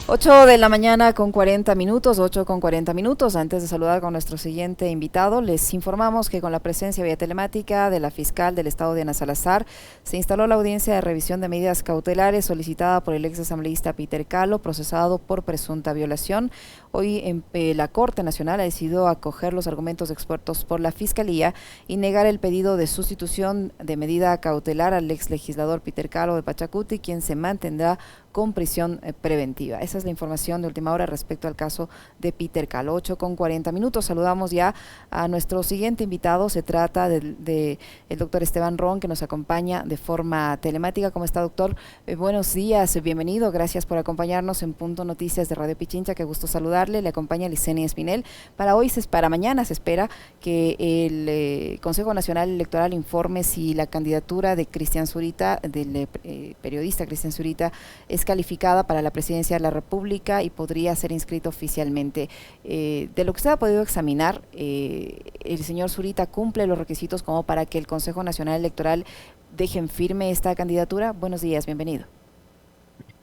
8 de la mañana con 40 minutos, 8 con 40 minutos. Antes de saludar con nuestro siguiente invitado, les informamos que con la presencia vía telemática de la fiscal del estado Diana Salazar, se instaló la audiencia de revisión de medidas cautelares solicitada por el ex asambleísta Peter Calo, procesado por presunta violación. Hoy la Corte Nacional ha decidido acoger los argumentos expuestos por la Fiscalía y negar el pedido de sustitución de medida cautelar al ex legislador Peter Calo de Pachacuti, quien se mantendrá con prisión preventiva. Esa es la información de última hora respecto al caso de Peter Calo. 8 con 40 minutos. Saludamos ya a nuestro siguiente invitado. Se trata de el doctor Esteban Ron, que nos acompaña de forma telemática. ¿Cómo está, doctor? Buenos días, bienvenido. Gracias por acompañarnos en Punto Noticias de Radio Pichincha. Qué gusto saludarle. Le acompaña Licenia Espinel. Para mañana se espera que el Consejo Nacional Electoral informe si la candidatura de Cristian Zurita, del periodista Cristian Zurita, es calificada para la presidencia de la República y podría ser inscrito oficialmente. De lo que usted ha podido examinar, el señor Zurita cumple los requisitos como para que el Consejo Nacional Electoral deje en firme esta candidatura. Buenos días, bienvenido.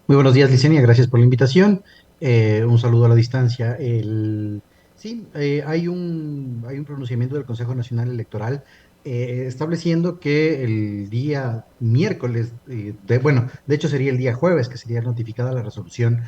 Muy buenos días, Licenia, gracias por la invitación. Un saludo a la distancia. Sí, hay un pronunciamiento del Consejo Nacional Electoral estableciendo que el día miércoles, bueno, de hecho sería el día jueves que sería notificada la resolución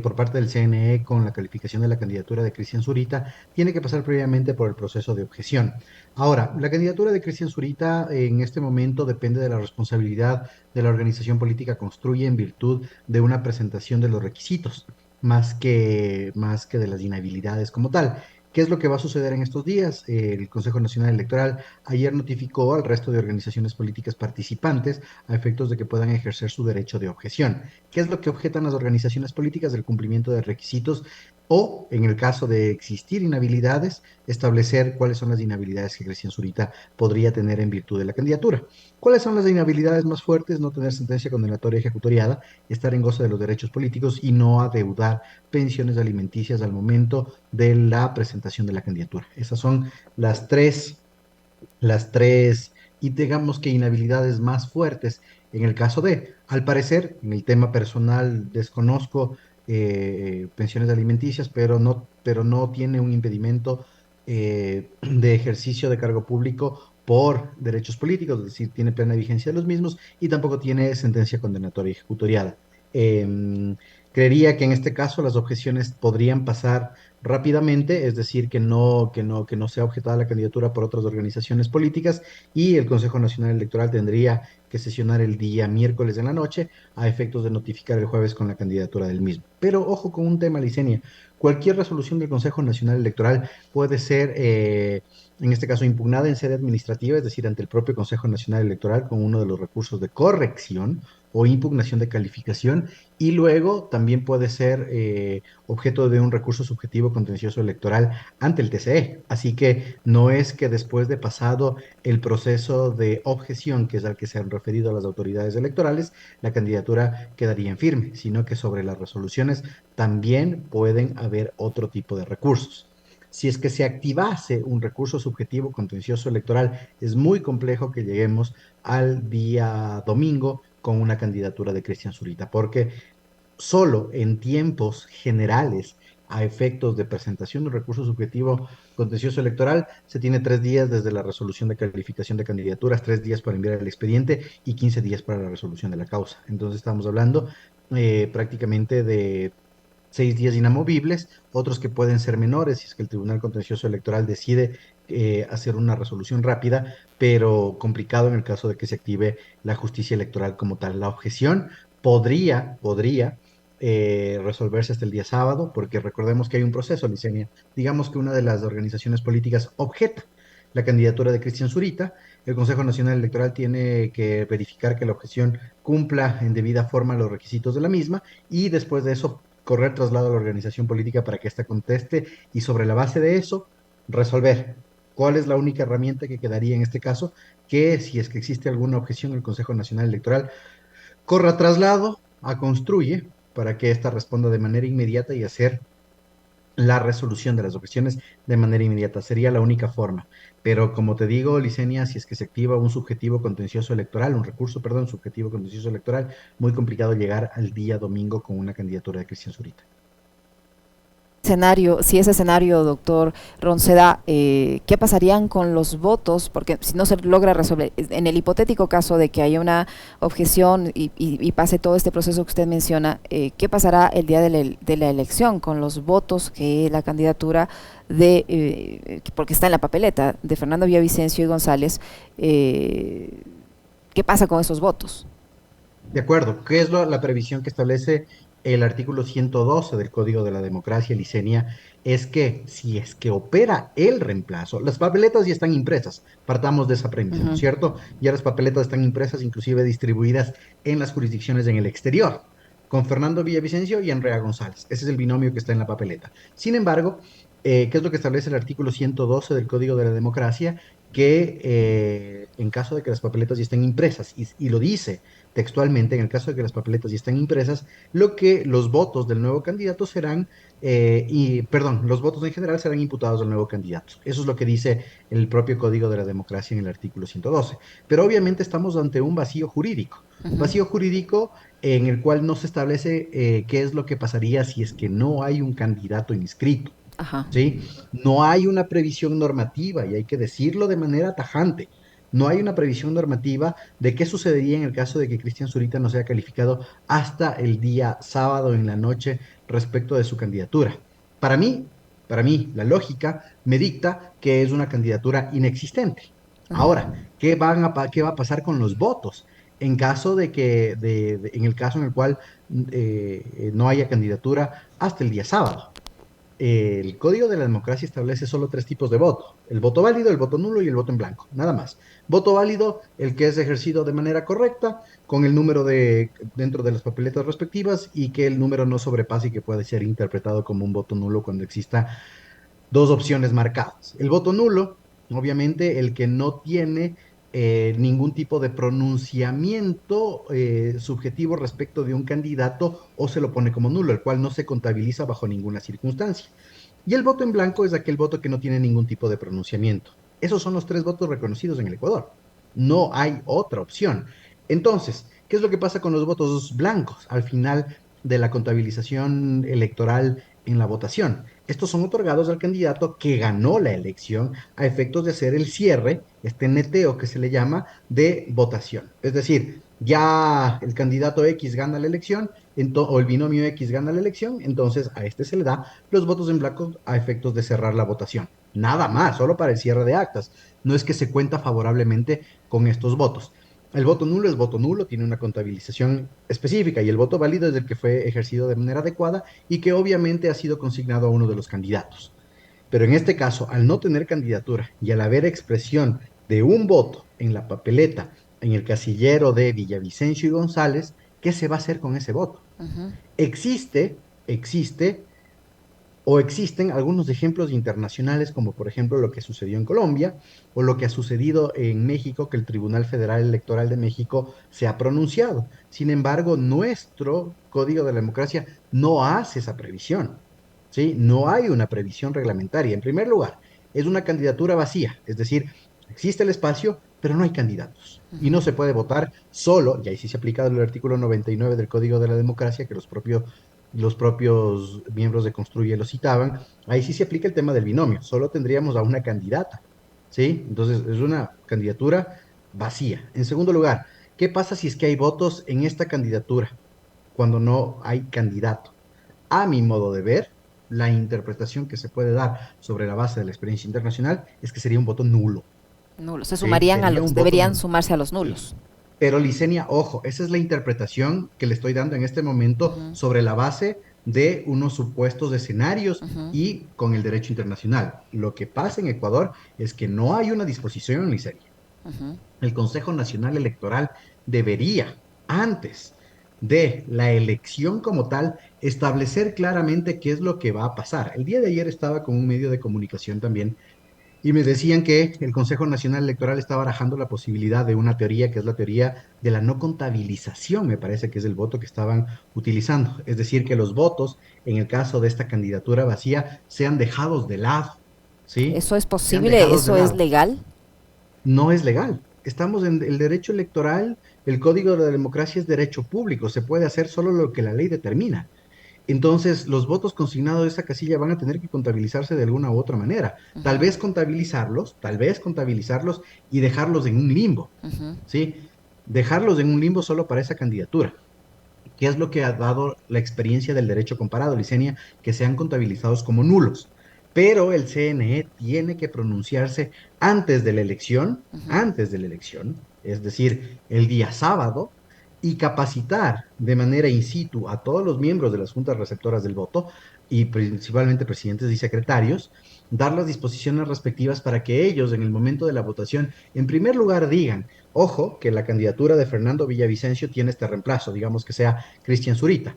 por parte del CNE con la calificación de la candidatura de Cristian Zurita, tiene que pasar previamente por el proceso de objeción. Ahora, la candidatura de Cristian Zurita en este momento depende de la responsabilidad de la organización política Construye en virtud de una presentación de los requisitos, más que de las inhabilidades como tal. ¿Qué es lo que va a suceder en estos días? El Consejo Nacional Electoral ayer notificó al resto de organizaciones políticas participantes a efectos de que puedan ejercer su derecho de objeción. ¿Qué es lo que objetan las organizaciones políticas? Del cumplimiento de requisitos o, en el caso de existir inhabilidades, establecer cuáles son las inhabilidades que Cristian Zurita podría tener en virtud de la candidatura. ¿Cuáles son las inhabilidades más fuertes? No tener sentencia condenatoria ejecutoriada, estar en goce de los derechos políticos y no adeudar pensiones alimenticias al momento de la presentación de la candidatura. Esas son las tres, y digamos que inhabilidades más fuertes en el caso de, al parecer, en el tema personal desconozco pensiones alimenticias, pero no tiene un impedimento de ejercicio de cargo público por derechos políticos, es decir, tiene plena vigencia de los mismos y tampoco tiene sentencia condenatoria ejecutoriada. Em, Creería que en este caso las objeciones podrían pasar rápidamente, es decir, que no sea objetada la candidatura por otras organizaciones políticas y el Consejo Nacional Electoral tendría que sesionar el día miércoles en la noche a efectos de notificar el jueves con la candidatura del mismo. Pero ojo con un tema, Licenia, cualquier resolución del Consejo Nacional Electoral puede ser, en este caso, impugnada en sede administrativa, es decir, ante el propio Consejo Nacional Electoral con uno de los recursos de corrección o impugnación de calificación y luego también puede ser objeto de un recurso subjetivo contencioso electoral ante el TCE. Así que no es que después de pasado el proceso de objeción, que es al que se han referido las autoridades electorales, la candidatura quedaría en firme, sino que sobre las resoluciones también pueden haber otro tipo de recursos. Si es que se activase un recurso subjetivo contencioso electoral, es muy complejo que lleguemos al día domingo con una candidatura de Cristian Zurita, porque solo en tiempos generales, a efectos de presentación de un recurso subjetivo contencioso electoral, se tiene 3 días desde la resolución de calificación de candidaturas, 3 días para enviar el expediente y 15 días para la resolución de la causa. Entonces estamos hablando prácticamente de 6 días inamovibles, otros que pueden ser menores si es que el Tribunal Contencioso Electoral decide hacer una resolución rápida, pero complicado en el caso de que se active la justicia electoral como tal. La objeción podría resolverse hasta el día sábado, porque recordemos que hay un proceso, Licenia. Digamos que una de las organizaciones políticas objeta la candidatura de Cristian Zurita, el Consejo Nacional Electoral tiene que verificar que la objeción cumpla en debida forma los requisitos de la misma y después de eso correr traslado a la organización política para que ésta conteste y sobre la base de eso resolver. ¿Cuál es la única herramienta que quedaría en este caso? Que si es que existe alguna objeción, el Consejo Nacional Electoral corra traslado a Construye para que ésta responda de manera inmediata y hacer la resolución de las objeciones de manera inmediata. Sería la única forma. Pero como te digo, Licenia, si es que se activa un subjetivo contencioso electoral, un recurso, perdón, subjetivo contencioso electoral, muy complicado llegar al día domingo con una candidatura de Cristian Zurita. Escenario, si ese escenario, doctor Ronceda, ¿qué pasarían con los votos? Porque si no se logra resolver, en el hipotético caso de que haya una objeción y pase todo este proceso que usted menciona, ¿qué pasará el día de la elección con los votos que la candidatura porque está en la papeleta, de Fernando Villavicencio y González, ¿qué pasa con esos votos? De acuerdo. ¿Qué es la previsión que establece el artículo 112 del Código de la Democracia, Licenia? Es que si es que opera el reemplazo, las papeletas ya están impresas, partamos de esa premisa, ¿no es Ujú. cierto? Ya las papeletas están impresas, inclusive distribuidas en las jurisdicciones en el exterior, con Fernando Villavicencio y Andrea González. Ese es el binomio que está en la papeleta. Sin embargo, ¿qué es lo que establece el artículo 112 del Código de la Democracia? Que en caso de que las papeletas ya estén impresas, y lo dice textualmente, en el caso de que las papeletas ya están impresas, lo que los votos del nuevo candidato serán, perdón, los votos en general serán imputados al nuevo candidato. Eso es lo que dice el propio Código de la Democracia en el artículo 112. Pero obviamente estamos ante un Ujú. vacío jurídico en el cual no se establece qué es lo que pasaría si es que no hay un candidato inscrito. Ajá. ¿Sí? No hay una previsión normativa, y hay que decirlo de manera tajante. No hay una previsión normativa de qué sucedería en el caso de que Cristian Zurita no sea calificado hasta el día sábado en la noche respecto de su candidatura. Para mí, para mí, la lógica me dicta que es una candidatura inexistente. Ujú. Ahora, ¿qué va a pasar con los votos? En caso de que, en el caso en el cual no haya candidatura hasta el día sábado. El Código de la Democracia establece solo tres tipos de voto: el voto válido, el voto nulo y el voto en blanco, nada más. Voto válido, el que es ejercido de manera correcta, con el número dentro de las papeletas respectivas, y que el número no sobrepase y que puede ser interpretado como un voto nulo cuando exista dos opciones marcadas. El voto nulo, obviamente, el que no tiene ningún tipo de pronunciamiento subjetivo respecto de un candidato o se lo pone como nulo, el cual no se contabiliza bajo ninguna circunstancia. Y el voto en blanco es aquel voto que no tiene ningún tipo de pronunciamiento. Esos son los tres votos reconocidos en el Ecuador. No hay otra opción. Entonces, ¿qué es lo que pasa con los votos blancos al final de la contabilización electoral en la votación? Estos son otorgados al candidato que ganó la elección a efectos de hacer el cierre, este neteo que se le llama, de votación. Es decir, ya el candidato X gana la elección, o el binomio X gana la elección, entonces a este se le da los votos en blanco a efectos de cerrar la votación. Nada más, solo para el cierre de actas. No es que se cuenta favorablemente con estos votos. El voto nulo es voto nulo, tiene una contabilización específica, y el voto válido es el que fue ejercido de manera adecuada y que obviamente ha sido consignado a uno de los candidatos. Pero en este caso, al no tener candidatura y al haber expresión de un voto en la papeleta, en el casillero de Villavicencio y González, ¿qué se va a hacer con ese voto? Ujú. Existe o existen algunos ejemplos internacionales, como por ejemplo lo que sucedió en Colombia o lo que ha sucedido en México, que el Tribunal Federal Electoral de México se ha pronunciado. Sin embargo, nuestro Código de la Democracia no hace esa previsión, ¿sí? No hay una previsión reglamentaria. En primer lugar, es una candidatura vacía, es decir, existe el espacio, pero no hay candidatos. Y no Ujú. se puede votar solo, y ahí sí se aplica el artículo 99 del Código de la Democracia, que los propios miembros de Construye lo citaban. Ahí sí se aplica el tema del binomio, solo tendríamos a una candidata, ¿sí? Entonces es una candidatura vacía. En segundo lugar, ¿qué pasa si es que hay votos en esta candidatura cuando no hay candidato? A mi modo de ver, la interpretación que se puede dar sobre la base de la experiencia internacional es que sería un voto nulo, Nulos. Se ¿sí? sumarían a Sería los, un voto deberían nulo. sumarse a los Sí. nulos. Pero Licenia, ojo, esa es la interpretación que le estoy dando en este momento Ujú. sobre la base de unos supuestos escenarios Ujú. y con el derecho internacional. Lo que pasa en Ecuador es que no hay una disposición, Licenia. Ujú. El Consejo Nacional Electoral debería, antes de la elección como tal, establecer claramente qué es lo que va a pasar. El día de ayer estaba con un medio de comunicación también y me decían que el Consejo Nacional Electoral está barajando la posibilidad de una teoría que es la teoría de la no contabilización, me parece que es el voto que estaban utilizando. Es decir, que los votos, en el caso de esta candidatura vacía, sean dejados de lado, ¿sí? ¿Eso es Sean posible? dejados de ¿Eso es lado. legal? No es legal. Estamos en el derecho electoral, el Código de la Democracia es derecho público, se puede hacer solo lo que la ley determina. Entonces, los votos consignados de esa casilla van a tener que contabilizarse de alguna u otra manera. Ujú, Tal vez contabilizarlos y dejarlos en un limbo, ujú. ¿sí? Dejarlos en un limbo solo para esa candidatura. ¿Qué es lo que ha dado la experiencia del derecho comparado, Licenia? Que sean contabilizados como nulos. Pero el CNE tiene que pronunciarse antes de la elección, es decir, el día sábado, y capacitar de manera in situ a todos los miembros de las juntas receptoras del voto y principalmente presidentes y secretarios, dar las disposiciones respectivas para que ellos en el momento de la votación, en primer lugar, digan, ojo, que la candidatura de Fernando Villavicencio tiene este reemplazo, digamos que sea Cristian Zurita.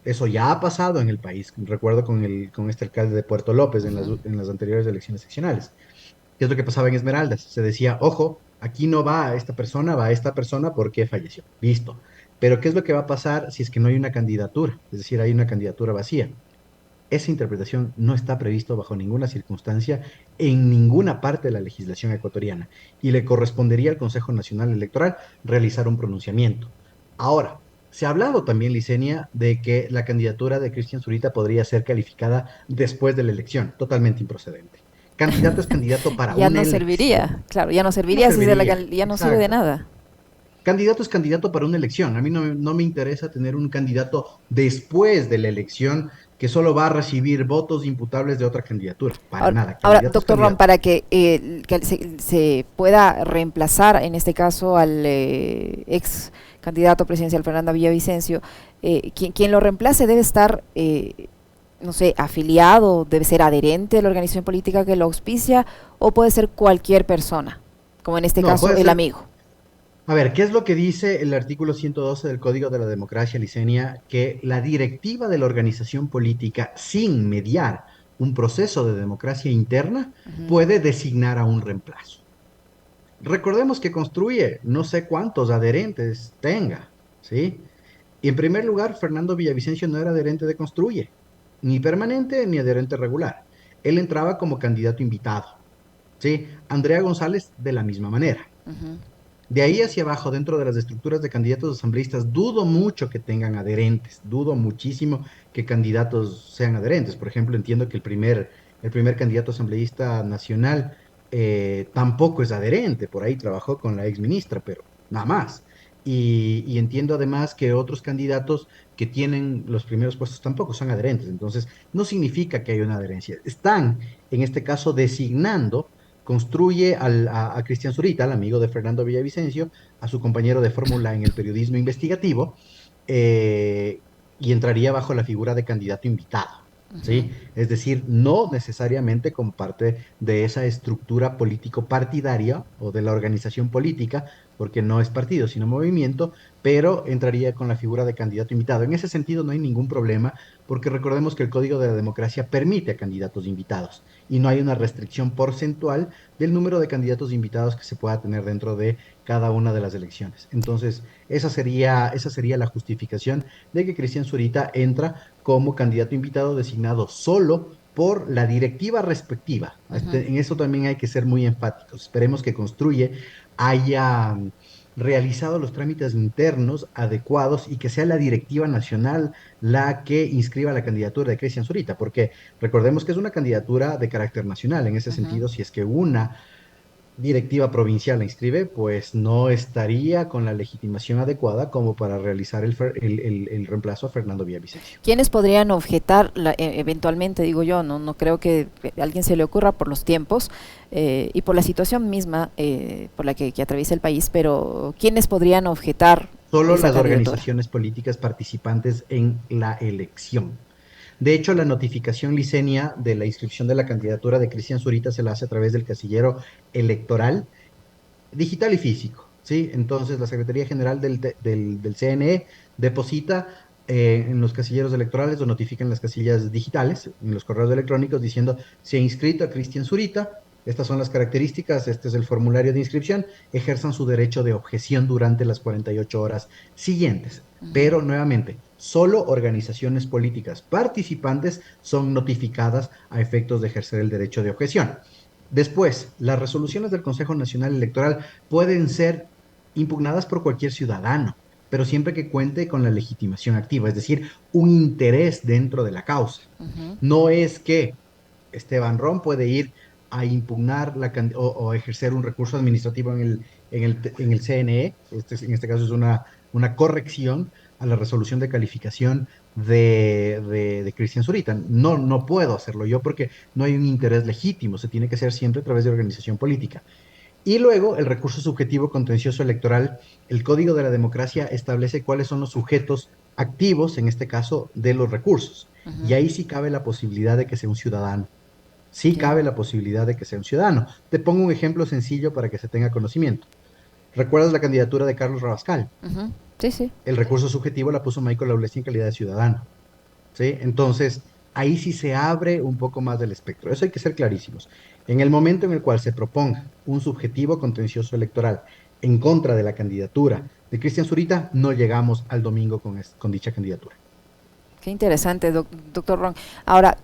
Eso ya ha pasado en el país, recuerdo con este alcalde de Puerto López en las anteriores elecciones seccionales. ¿Qué es lo que pasaba en Esmeraldas? Se decía, ojo, aquí no va esta persona, va esta persona porque falleció. Listo. Pero ¿qué es lo que va a pasar si es que no hay una candidatura? Es decir, hay una candidatura vacía. Esa interpretación no está previsto bajo ninguna circunstancia en ninguna parte de la legislación ecuatoriana y le correspondería al Consejo Nacional Electoral realizar un pronunciamiento. Ahora, se ha hablado también, Licenia, de que la candidatura de Cristian Zurita podría ser calificada después de la elección, totalmente improcedente. Candidato es candidato para Ya una no elección. serviría, claro, ya no No serviría si serviría, ya no sirve de exacto. nada. Candidato es candidato para una elección. A mí no me interesa tener un candidato después de la elección que solo va a recibir votos imputables de otra candidatura. Para nada. Ahora, Candidato es doctor Ron, candidato. para que, se pueda reemplazar en este caso al ex candidato presidencial Fernando Villavicencio, quien lo reemplace debe estar, no sé, afiliado, debe ser adherente a la organización política que lo auspicia o puede ser cualquier persona, como en este No, caso puede el ser. amigo. A ver, ¿qué es lo que dice el artículo 112 del Código de la Democracia, Licenia? Que la directiva de la organización política, sin mediar un proceso de democracia interna, Ujú. puede designar a un reemplazo. Recordemos que construye no sé cuántos adherentes tenga, ¿sí? Y en primer lugar, Fernando Villavicencio no era adherente de Construye, ni permanente ni adherente regular. Él entraba como candidato invitado, ¿sí? Andrea González de la misma manera. Ujú. De ahí hacia abajo, dentro de las estructuras de candidatos asambleístas, dudo mucho que tengan adherentes, dudo muchísimo que candidatos sean adherentes. Por ejemplo, entiendo que el primer candidato asambleísta nacional tampoco es adherente, por ahí trabajó con la ex ministra, pero nada más. Y entiendo además que otros candidatos que tienen los primeros puestos tampoco son adherentes. Entonces, no significa que haya una adherencia. Están, en este caso, designando construye a Cristian Zurita, al amigo de Fernando Villavicencio, a su compañero de fórmula en el periodismo investigativo, eh, y entraría bajo la figura de candidato invitado. Ujú. ¿Sí? Es decir, no necesariamente como parte de esa estructura político-partidaria o de la organización política, porque no es partido, sino movimiento, pero entraría con la figura de candidato invitado. En ese sentido no hay ningún problema, porque recordemos que el Código de la Democracia permite a candidatos invitados y no hay una restricción porcentual del número de candidatos invitados que se pueda tener dentro de cada una de las elecciones. Entonces, esa sería la justificación de que Cristian Zurita entra como candidato invitado designado solo por la directiva respectiva. Ujú. En eso también hay que ser muy enfáticos. Esperemos que Construye haya realizado los trámites internos adecuados y que sea la directiva nacional la que inscriba la candidatura de Cristian Zurita, porque recordemos que es una candidatura de carácter nacional. En ese Ujú. sentido, si es que una directiva provincial la inscribe, pues no estaría con la legitimación adecuada como para realizar el reemplazo a Fernando Villavicencio. ¿Quiénes podrían objetar eventualmente, digo yo, no creo que a alguien se le ocurra por los tiempos y por la situación misma por la que atraviesa el país, pero ¿quiénes podrían objetar Solo esa las candidatura? organizaciones políticas participantes en la elección. De hecho, la notificación licenia de la inscripción de la candidatura de Cristian Zurita se la hace a través del casillero electoral digital y físico, ¿sí? Entonces, la Secretaría General del CNE deposita en los casilleros electorales o notifica en las casillas digitales, en los correos electrónicos, diciendo se ha inscrito a Cristian Zurita Estas son las características, este es el formulario de inscripción, ejerzan su derecho de objeción durante las 48 horas siguientes. Ujú. Pero nuevamente, solo organizaciones políticas participantes son notificadas a efectos de ejercer el derecho de objeción. Después, las resoluciones del Consejo Nacional Electoral pueden ser impugnadas por cualquier ciudadano, pero siempre que cuente con la legitimación activa, es decir, un interés dentro de la causa. Ujú. No es que Esteban Ron puede ir a impugnar o ejercer un recurso administrativo en el CNE, en este caso es una corrección a la resolución de calificación de Cristian Zurita. No, no puedo hacerlo yo porque no hay un interés legítimo, se tiene que hacer siempre a través de organización política. Y luego el recurso subjetivo contencioso electoral, el Código de la Democracia establece cuáles son los sujetos activos, en este caso, de los recursos. Y Ujú. ahí sí cabe la posibilidad de que sea un ciudadano. Sí Ya. cabe la posibilidad de que sea un ciudadano. Te pongo un ejemplo sencillo para que se tenga conocimiento. ¿Recuerdas la candidatura de Carlos Rabascal? Ujú. Sí, sí. El recurso subjetivo la puso Michael Laulesi en calidad de ciudadano. ¿Sí? Entonces, ahí sí se abre un poco más del espectro. Eso hay que ser clarísimos. En el momento en el cual se proponga un subjetivo contencioso electoral en contra de la candidatura de Cristian Zurita, no llegamos al domingo con dicha candidatura. Qué interesante, doctor Ron. Ahora,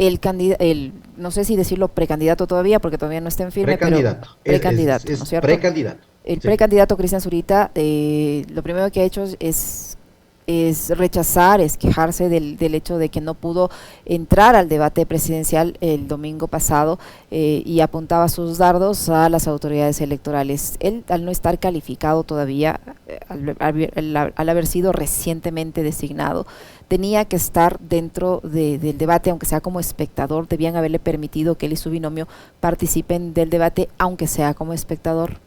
no sé si decirlo precandidato todavía, porque todavía no está en firme, pero Precandidato, precandidato, ¿no es es cierto? precandidato. El Sí. precandidato Cristian Zurita, lo primero que ha hecho es rechazar, es quejarse del hecho de que no pudo entrar al debate presidencial el domingo pasado, y apuntaba sus dardos a las autoridades electorales. Él, al no estar calificado todavía, al haber sido recientemente designado, tenía que estar dentro del debate, aunque sea como espectador. Debían haberle permitido que él y su binomio participen del debate, aunque sea como espectador.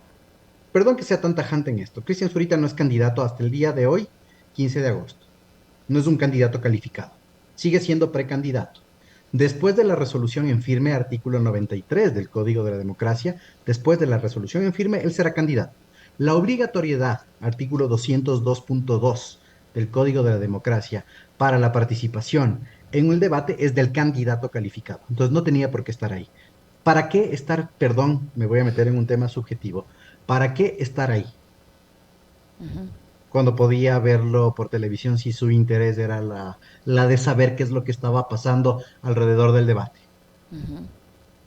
Perdón que sea tan tajante en esto. Cristian Zurita no es candidato hasta el día de hoy, 15 de agosto. No es un candidato calificado. Sigue siendo precandidato. Después de la resolución en firme, artículo 93 del Código de la Democracia, después de la resolución en firme, él será candidato. La obligatoriedad, artículo 202.2 del Código de la Democracia, para la participación en el debate es del candidato calificado. Entonces no tenía por qué estar ahí. ¿Para qué estar, perdón, me voy a meter en un tema subjetivo, ¿para qué estar ahí? Ujú. Cuando podía verlo por televisión si su interés era la de saber qué es lo que estaba pasando alrededor del debate. Ujú.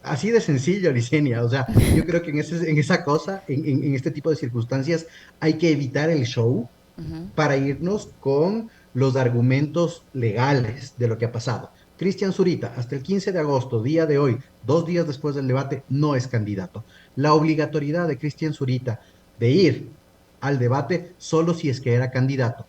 Así de sencillo, Licenia. O sea, yo creo que en esa cosa, en este tipo de circunstancias, hay que evitar el show Ujú. para irnos con los argumentos legales de lo que ha pasado. Cristian Zurita, hasta el 15 de agosto, día de hoy, 2 días después del debate, no es candidato. La obligatoriedad de Cristian Zurita de ir al debate solo si es que era candidato.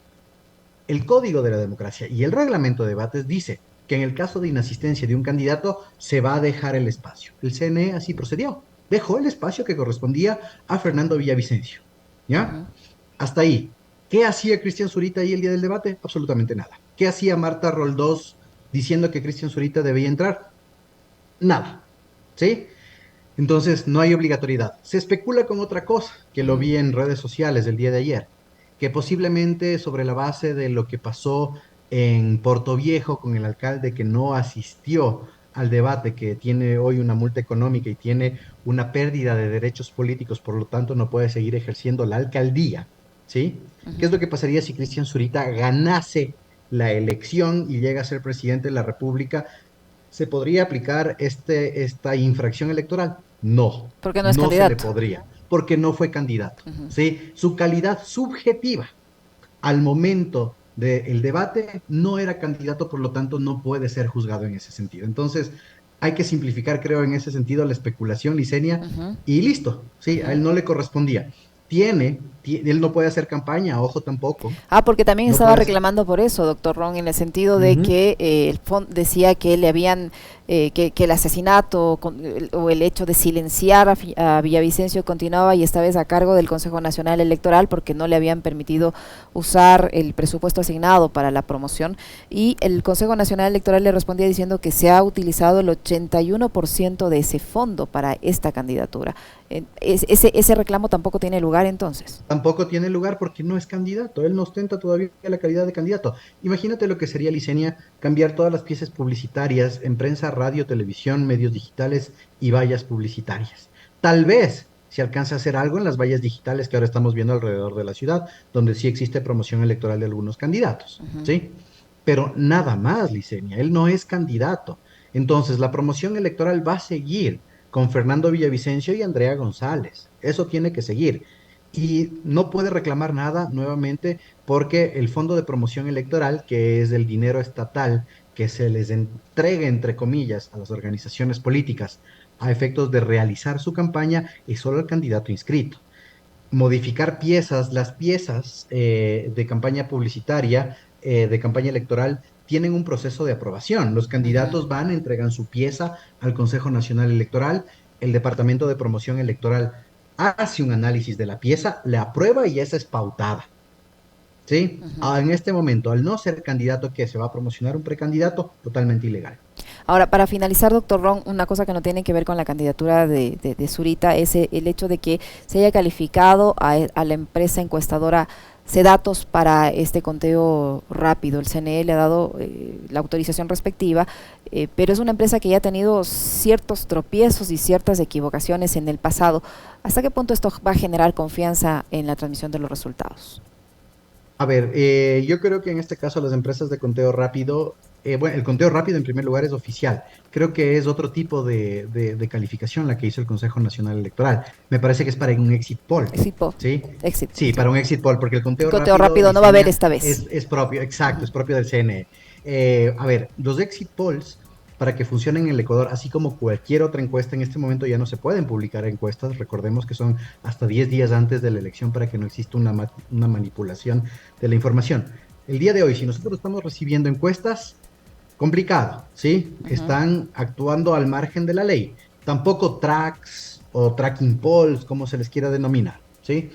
El Código de la Democracia y el Reglamento de Debates dice que en el caso de inasistencia de un candidato se va a dejar el espacio. El CNE así procedió. Dejó el espacio que correspondía a Fernando Villavicencio. Ujú. ¿Ya? Hasta ahí. ¿Qué hacía Cristian Zurita ahí el día del debate? Absolutamente nada. ¿Qué hacía Marta Roldós diciendo que Cristian Zurita debía entrar? Nada. ¿Sí? Entonces, no hay obligatoriedad. Se especula con otra cosa, que lo Ujú. vi en redes sociales el día de ayer, que posiblemente sobre la base de lo que pasó en Portoviejo con el alcalde que no asistió al debate, que tiene hoy una multa económica y tiene una pérdida de derechos políticos, por lo tanto no puede seguir ejerciendo la alcaldía, ¿sí? ¿Qué Ujú. es lo que pasaría si Cristian Zurita ganase la elección y llega a ser presidente de la República? ¿Se podría aplicar esta infracción electoral? No, Porque no es no se le candidato. podría, porque no fue candidato. Ujú. ¿Sí? Su calidad subjetiva al momento del debate no era candidato, por lo tanto no puede ser juzgado en ese sentido. Entonces, hay que simplificar, creo, en ese sentido la especulación, Licenia, Ujú. y listo, sí, a Ujú. él no le correspondía. Él no puede hacer campaña, ojo tampoco, Ah, porque también no estaba puede hacer. reclamando por eso, doctor Ron, en el sentido de Ujú. que decía que le habían, que el asesinato o el hecho de silenciar a Villavicencio continuaba, y esta vez a cargo del Consejo Nacional Electoral, porque no le habían permitido usar el presupuesto asignado para la promoción. Y el Consejo Nacional Electoral le respondía diciendo que se ha utilizado el 81% de ese fondo para esta candidatura. Ese reclamo tampoco tiene lugar entonces. Tampoco tiene lugar porque no es candidato. Él no ostenta todavía la calidad de candidato. Imagínate lo que sería, Licenia, cambiar todas las piezas publicitarias en prensa, radio, televisión, medios digitales y vallas publicitarias. Tal vez se alcance a hacer algo en las vallas digitales que ahora estamos viendo alrededor de la ciudad, donde sí existe promoción electoral de algunos candidatos, Ujú. ¿sí? Pero nada más, Licenia, él no es candidato. Entonces, la promoción electoral va a seguir con Fernando Villavicencio y Andrea González. Eso tiene que seguir. Y no puede reclamar nada nuevamente porque el fondo de promoción electoral, que es el dinero estatal que se les entrega, entre comillas, a las organizaciones políticas a efectos de realizar su campaña, es solo el candidato inscrito. Modificar piezas, las piezas de campaña publicitaria, de campaña electoral, tienen un proceso de aprobación. Los Ujú. candidatos van, entregan su pieza al Consejo Nacional Electoral, el Departamento de Promoción Electoral hace un análisis de la pieza, la aprueba y esa es pautada. ¿Sí? Ujú. En este momento, al no ser candidato que se va a promocionar un precandidato, totalmente ilegal. Ahora, para finalizar, doctor Ron, una cosa que no tiene que ver con la candidatura de Zurita es el hecho de que se haya calificado a la empresa encuestadora Sedatos para este conteo rápido. El CNE le ha dado la autorización respectiva, pero es una empresa que ya ha tenido ciertos tropiezos y ciertas equivocaciones en el pasado. ¿Hasta qué punto esto va a generar confianza en la transmisión de los resultados? A ver, yo creo que en este caso las empresas de conteo rápido, bueno, el conteo rápido en primer lugar es oficial. Creo que es otro tipo de calificación la que hizo el Consejo Nacional Electoral. Me parece que es para un exit poll, Exit poll. ¿sí? Exit poll, Sí, sí. para un exit poll, porque el El conteo conteo rápido rápido no va a haber diseña esta vez. es propio, exacto, Ujú. es propio del CNE. A ver, los exit polls para que funcionen en el Ecuador, así como cualquier otra encuesta en este momento ya no se pueden publicar encuestas. Recordemos que son hasta 10 días antes de la elección para que no exista una manipulación de la información. El día de hoy, si nosotros estamos recibiendo encuestas, complicado, ¿sí? Ujú. Están actuando al margen de la ley. Tampoco tracks o tracking polls, como se les quiera denominar, ¿sí?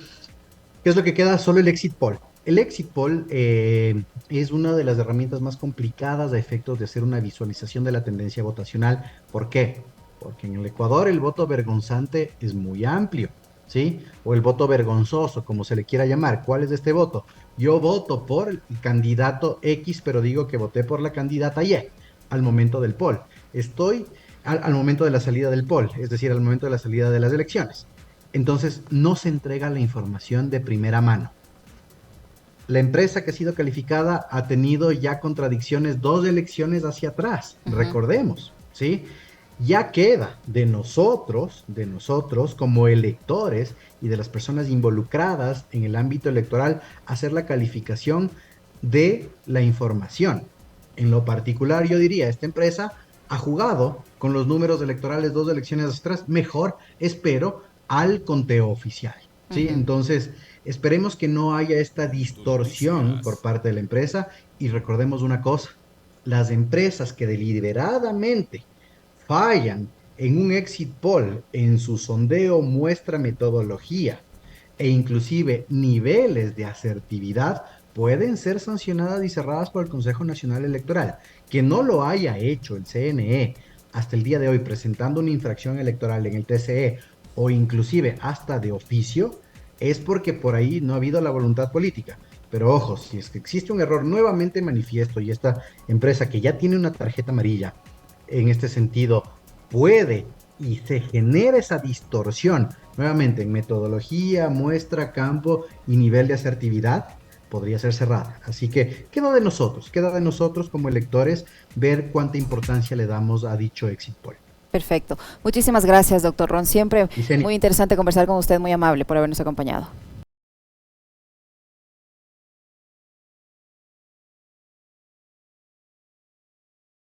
¿Qué es lo que queda? Solo el exit poll. El exit poll es una de las herramientas más complicadas a efectos de hacer una visualización de la tendencia votacional. ¿Por qué? Porque en el Ecuador el voto vergonzante es muy amplio, ¿sí? O el voto vergonzoso, como se le quiera llamar. ¿Cuál es este voto? Yo voto por el candidato X, pero digo que voté por la candidata Y al momento del poll. Estoy al momento de la salida del poll, es decir, al momento de la salida de las elecciones. Entonces, no se entrega la información de primera mano. La empresa que ha sido calificada ha tenido ya contradicciones 2 elecciones hacia atrás, Ujú. recordemos, ¿sí? Ya queda de nosotros como electores y de las personas involucradas en el ámbito electoral, hacer la calificación de la información. En lo particular, yo diría, esta empresa ha jugado con los números electorales 2 elecciones hacia atrás, mejor, espero, al conteo oficial, ¿sí? Ujú. Entonces, esperemos que no haya esta distorsión por parte de la empresa y recordemos una cosa, las empresas que deliberadamente fallan en un exit poll, en su sondeo muestra metodología e inclusive niveles de asertividad, pueden ser sancionadas y cerradas por el Consejo Nacional Electoral. Que no lo haya hecho el CNE hasta el día de hoy presentando una infracción electoral en el TCE o inclusive hasta de oficio, es porque por ahí no ha habido la voluntad política. Pero ojo, si es que existe un error nuevamente manifiesto y esta empresa que ya tiene una tarjeta amarilla en este sentido puede y se genera esa distorsión nuevamente en metodología, muestra, campo y nivel de asertividad, podría ser cerrada. Así que queda de nosotros como electores ver cuánta importancia le damos a dicho exit poll. Perfecto. Muchísimas gracias, doctor Ron. Siempre Licenia, muy interesante conversar con usted, muy amable por habernos acompañado.